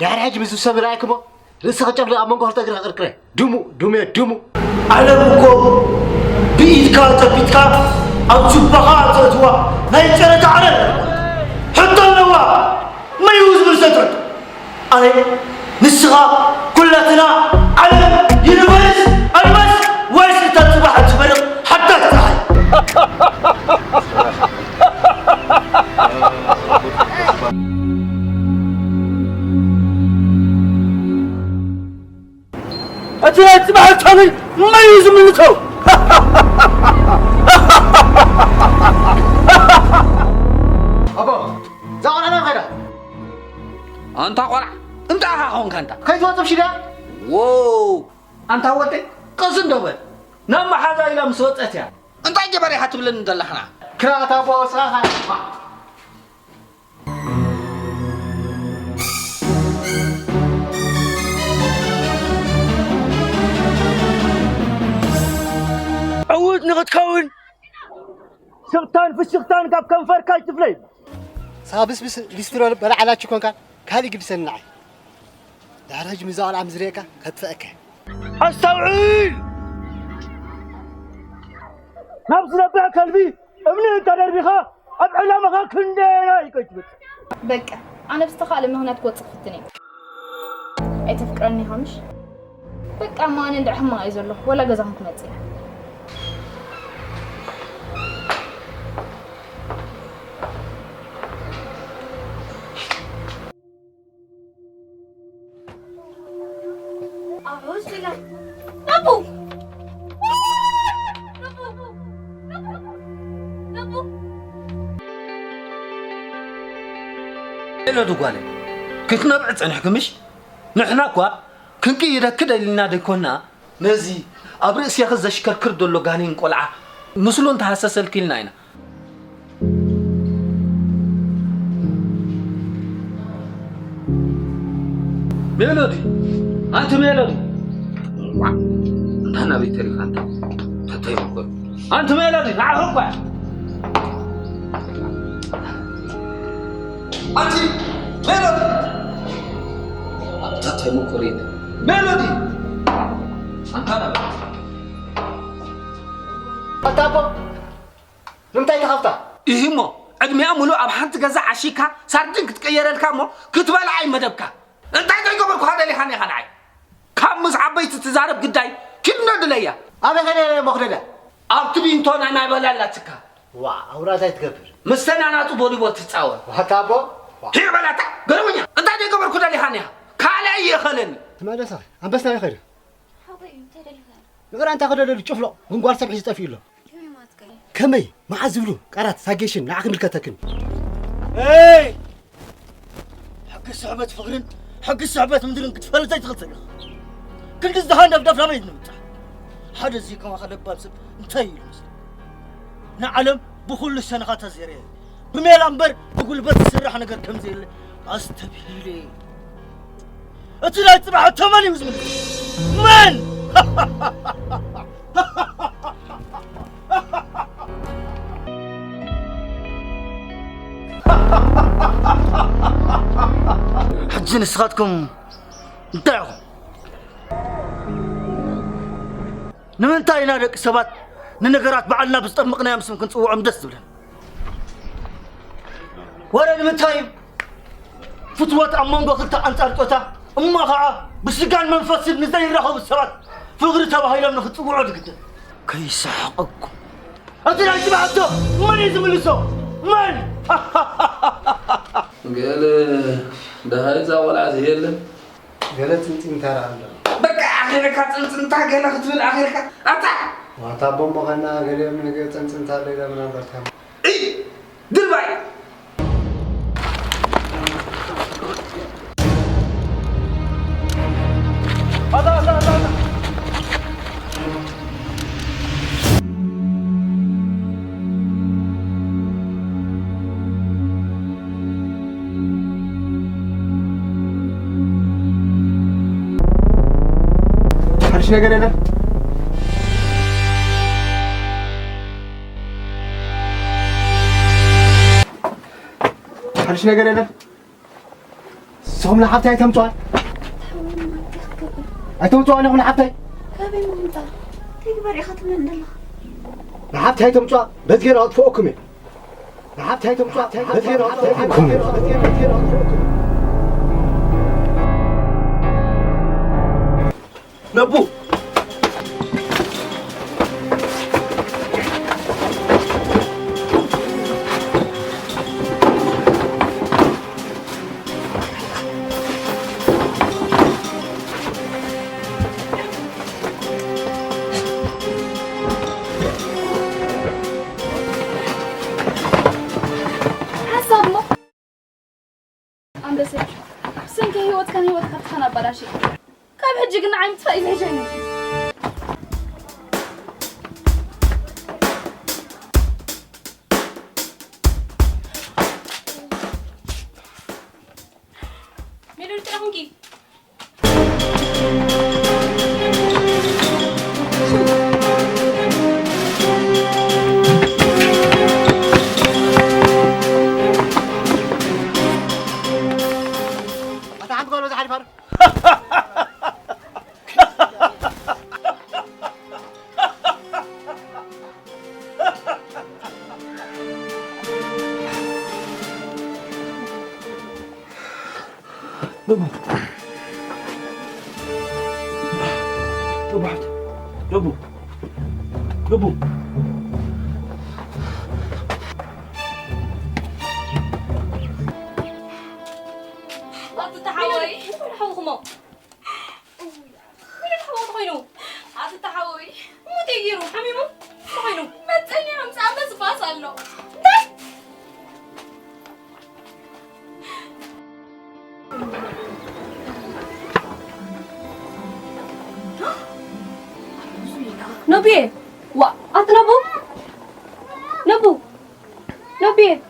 دار حاج مسو سبر رايكم رسخ جفل امنغو هرتا غير قرقره دمو علمكم بيتكا تبيتكا أبجبها تتوا نيجرة على حتى النوا ما يوز بالستر أي نسخة كلتنا على يلبس المس ويش تتصبح تبلغ حتى تتحي أتي أتبع الثاني ما يوز من الثو أبا زعل أنا غيره أنت قرع أنت هون كنت كيف توصف شيء واو أنت هوتك قصن دوبل نما هذا إلى مسوت أتيا أنت جبري هتبلن دلحنا كرات أبو صاحا عود نغت كون سقطان في السقطان قاب كنفر كاي تفلي سابس بس ليسترو بلا علاج كون كان كالي قد سنعي دارج مزال عم زريكا كتفأك استوعيل نفس نبع كلبي ابني انت دربيخا ابعلا مخا كندينا يكتبت بقى انا بستخال من هنا تقول صفتني اي تفكرني همش بقى ما انا ندعم ما يزله ولا غزاهم تمصي أعوذ بالله أبو إلا دوغالي كنت نبعت عن حكمش نحنا كوا كنكي يركد لنا ديكونا نزي أبرئ سياخذ زشكر كردو اللو غانين قلعة مسلون تحسس الكيلنا هنا ميلودي أنت ميلودي أنا بيتريك أنت تتيمكر أنت ميلودي نعرف بقى أنت ميلودي تتيمكر ميلودي أنت أنا أتابو نمتى تخافتا إيهمو أدمي أمولو أب حنت جزع عشيكا ساردين كتغير الكامو كتبال عي مدبكا أنت عايز يقبل هذا اللي خاني خانعي كم عبيت تزارب قداي كنا دليا أنا خلينا مخدنا أبتبين تونا أنا بلا لا تكا وا أورا زي تقبل مستنى أنا تبولي بوتتصاور وهتابو هي بلاتا قرمنيا أنت عايز يقبل كذا اللي خانيها كالي يخلني تمام صح أم بس ناخذ حبيبي تدري نقرأ أنت خذ اللي تشوف له ونقول سبع يستفيد له كمي ما عزولو قرات ساقيشن نعقل الكتكن اي حق الصعبة فقرن حق الصعبة مدرن كتفل زي تغطي كل جزء هانا بدأ فلا ما يدنمتح حدا زي كما خلق بابسب انتهي المسلم نعلم بكل السنخات الزيرية بميل أمبر بقول بس سرح نقر كم زي اللي أستبهيلي أتلا يتبع التماني وزمن من حجي نسخاتكم انتعهم نمنتاي نادق سبات ننقرات بعلنا بسطمقنا يمسم كنت صوعم دس بلن ولا نمنتاي فتوات أمانقو قلتا أنتار قوتا أما خاعة بسلقان منفصل نزي الرخو بالسبات فغرتها بهاي لمنا خط صوعوا دقدا كيس حقكم أتلا يتبعتو من يزم اللسو من قال ده هاي زاول عزيزي قالت انت ترى عنده بقى آخرك انت قال ختبل آخرك أتا وهتابو مغنى قال من قلت انت ليلة من أمبرتها إيه دلباي هذا حرش نقر هنا حرش نقر هنا سهم لحبتي تمطوا أتمطوا أنا هنا حبتي كابي ممتع تكبر يا خاطر من الله لحبتي هاي تمطوا بتغير أطفوكم لحبتي هاي تمطوا بتغير أطفوكم نبو حسابنا عم بسير سنك هيوت كان هيوت خطخنا بلاشي كاب حجي قلنا عم تفايز هجاني ميلو التلفون كيف أتعب قولوا زحالي فارو نبو نبو نبو نبو تتحوي وين حوخمو وين الحوض خينو عاد تتحوي مو تيجيرو حميمو خينو ما تسني عم ساعه بس فاصلو نبي أتنبو نبو نبي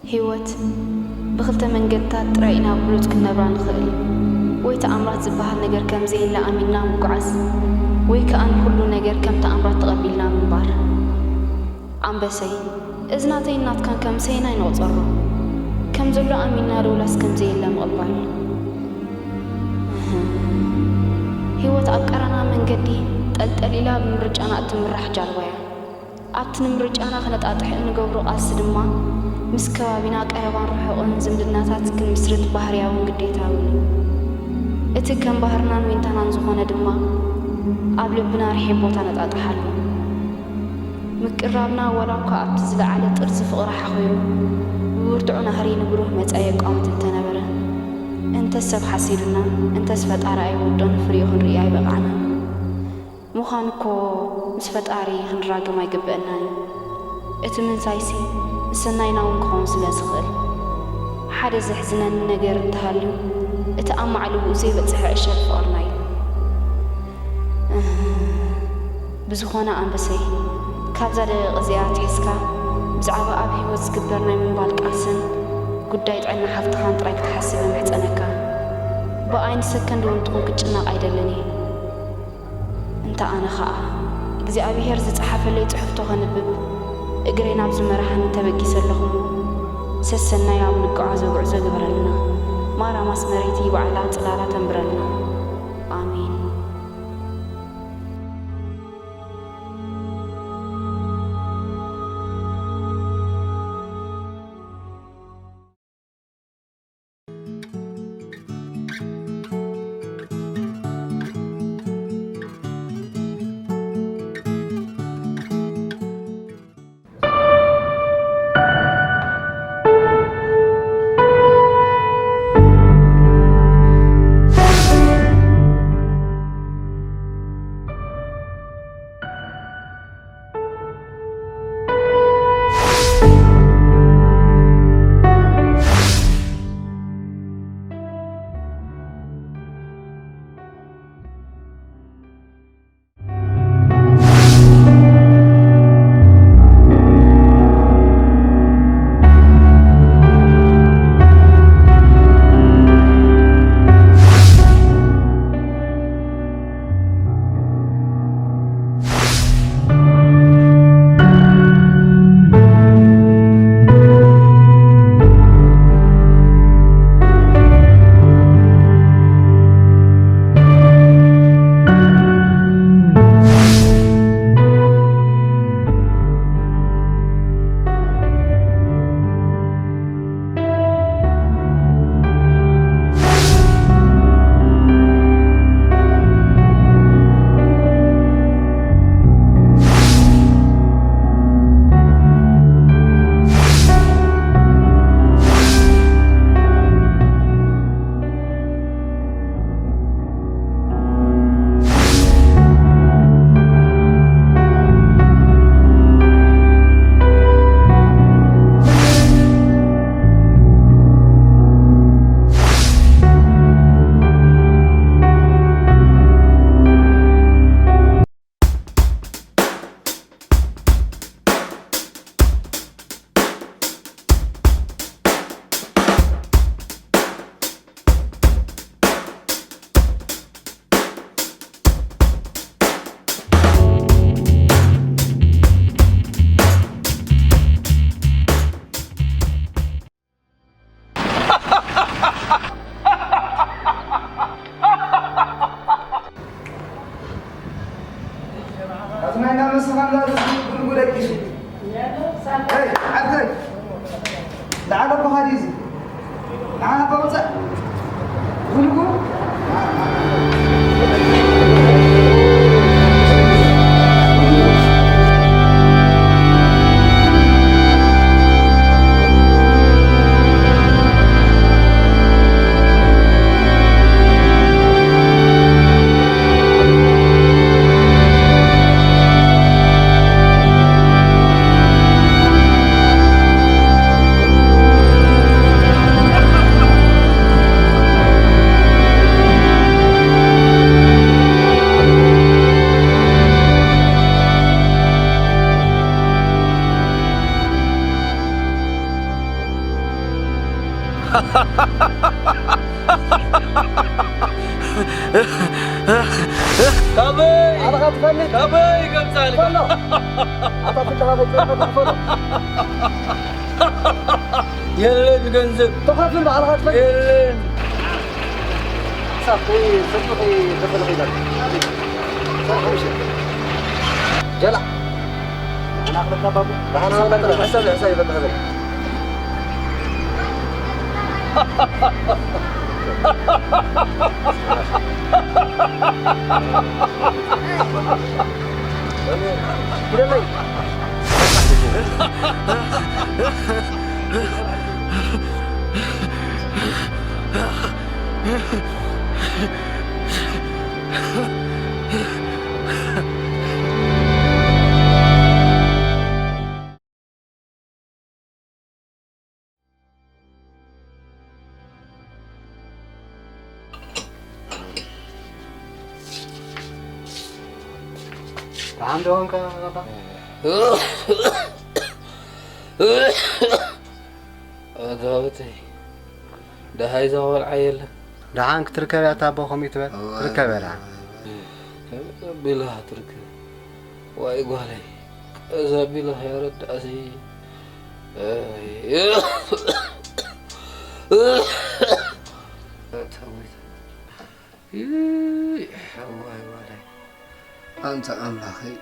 هيوت بخلت من قدات رأينا بلوت كنا بران خيل ويتأمرات زبها نجر كم زي لا أمينا مقعس ويكأن كل نجر كم تأمرات تقبلنا من بار عم بسي إذناتي نات كان كم سينا ينوصره كم زلو أمينا رولاس كم زي لا مقبل هيوت أبكرنا من قدي تقليلا بمرج أنا أتمرح جالويا أتنمرج أنا خلت أطحن نجبر قاصد ما مسكوا بنا قربان روحون زمدناتات كن مسرت ባህርያውን ግዴታውን እቲ ከም ባህርናን ዊንታናን ዝኾነ ድማ ኣብ ልብና ርሒ ቦታ ነጣጥሓሉ ምቅራብና ወላኳ ኣብቲ ዝለዓለ ጥርሲ ፍቕሪ ሓኺሩ ብውርድዑ ናህሪ ንብሩህ መጻኢ ቋመት እንተነበረ እንተ ሰብ ሓሲድና እንተስ ፈጣሪ ኣይወዶን ፍርዮ ክንርኢ ኣይበቃዕና ምዃኑ እኮ ምስ ፈጣሪ ክንራገም ኣይግብአናን እቲ ምንሳይሲ سناينا ونكون سلازخل حدا زحزنا النجار انتهاليو اتأمع له زي بتسحق الشرف أرناي بزخونا عم بسي كابزا غزيات حسكا بزعبا أبي وزكبرنا من بالك أحسن قدايت عنا حفظ خان طريق تحسب محتنكا بقاين سكن دون تكون كتشنا قايدلني انت أنا خاء زي أبي هرزت حفل لي تحفته غنبب እግሬን ኣብ ዝመራሕን ተበጊሰለኹ ሰሰና ያው ንቀዓዞ ጉዕዞ ግብረልና ማራማስ መሬት ይባዕላ ጽላላ ተንብረልና አሜን كابي أبغى تفنن كابي كم سالك أبغى تفنن يلين جنزب تخاف من بعض غاتفنن يلين صافي صفقي دخل غيرك صافي جلع أنا أخذ بابو أنا حسابي بدل كده لي Paham dong ke apa? أدرتي ده هاي زوال عيل ده عنك تركب يا تابو خميت بقى تركب يا عم بلا تركب ويقول لي إذا بلا يرد أسي أنت أملاخي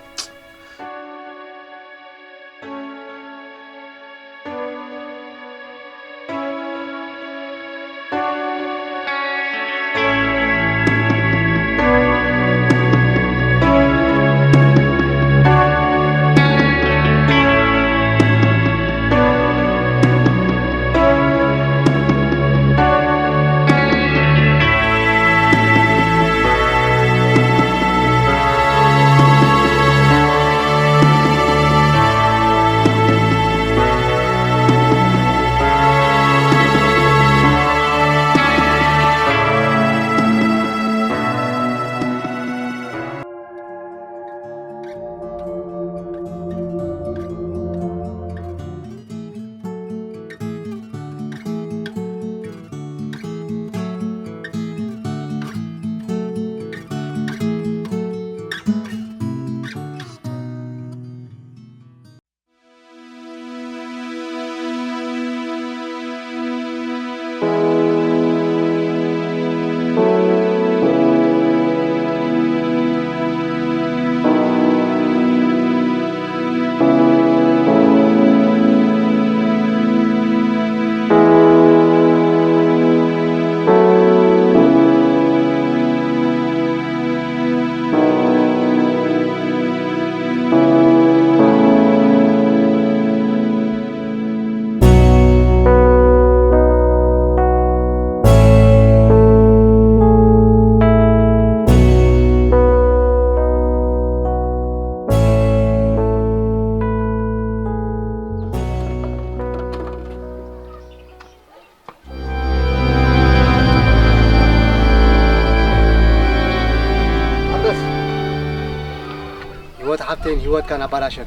حبتين هيوت كان أباراشك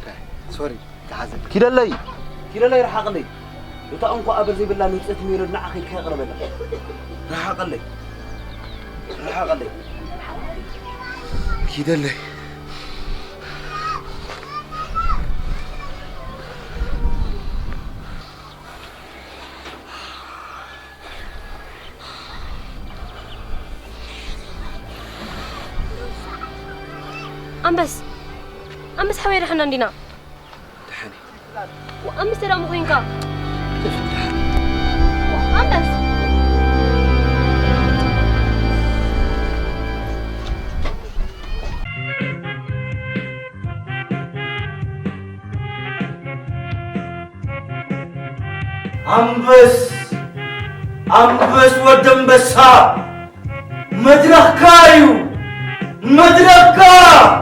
سوري تعذب كده لي رح أقلي وتأنقو قبل زي بالله نتسأت ميرد نعخي كيقرب لك رح أقلي كده لي أمس حوالي حنا عندنا تحني وأمس ترى مخينك وأمس أنبس ودنبسا مدرك كايو مدركا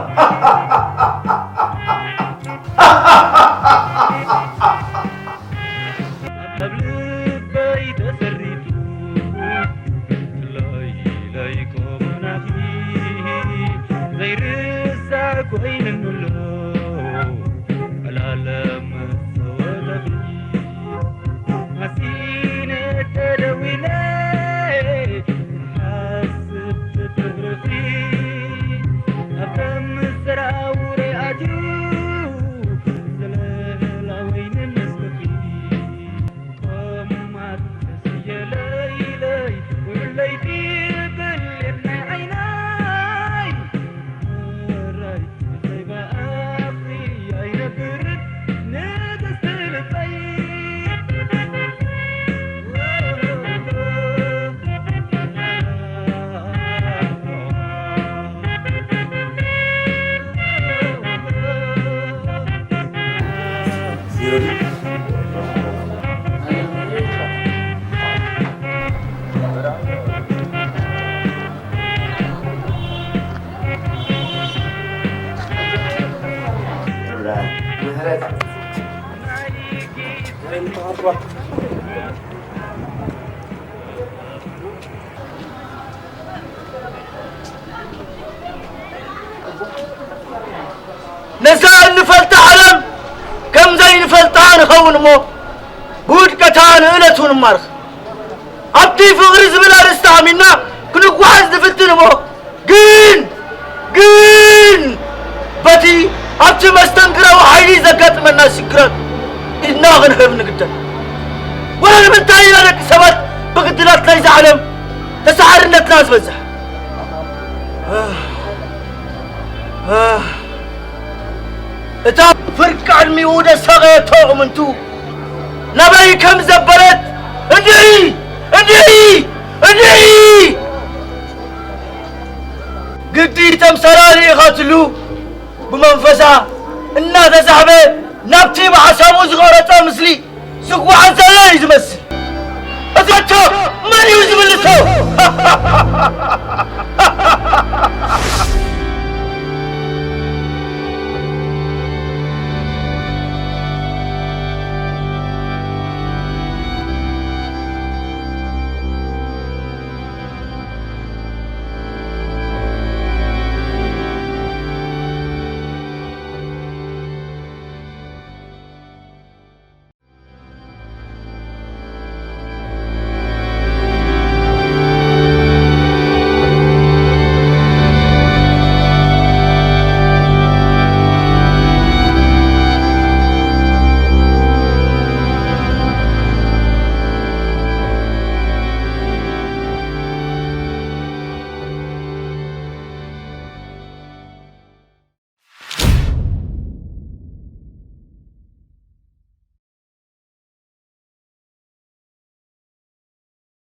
نزال نفلت عالم كم زي نفلتان خون مو بود كتان إلتون مرخ أبدي فغرز بلا رستعمينا كنو قواز نفلتن مو جين بتي أبتي مستنقرا وحيلي زكاة من الناس سكرات إنا غنهب نقدر ولا من تاني لك سبت بقدرات ليس عالم تسعر إنك ناس بزح إتا فرق علمي ودا سغيتو منتو نبي كم زبرت ادعي قدي تمسراني قاتلو بمنفسها إنا تزحبه نبتي بعسامو زغورة مسلي سقوا عن زلاي زمسل أتوتو من يوزم اللي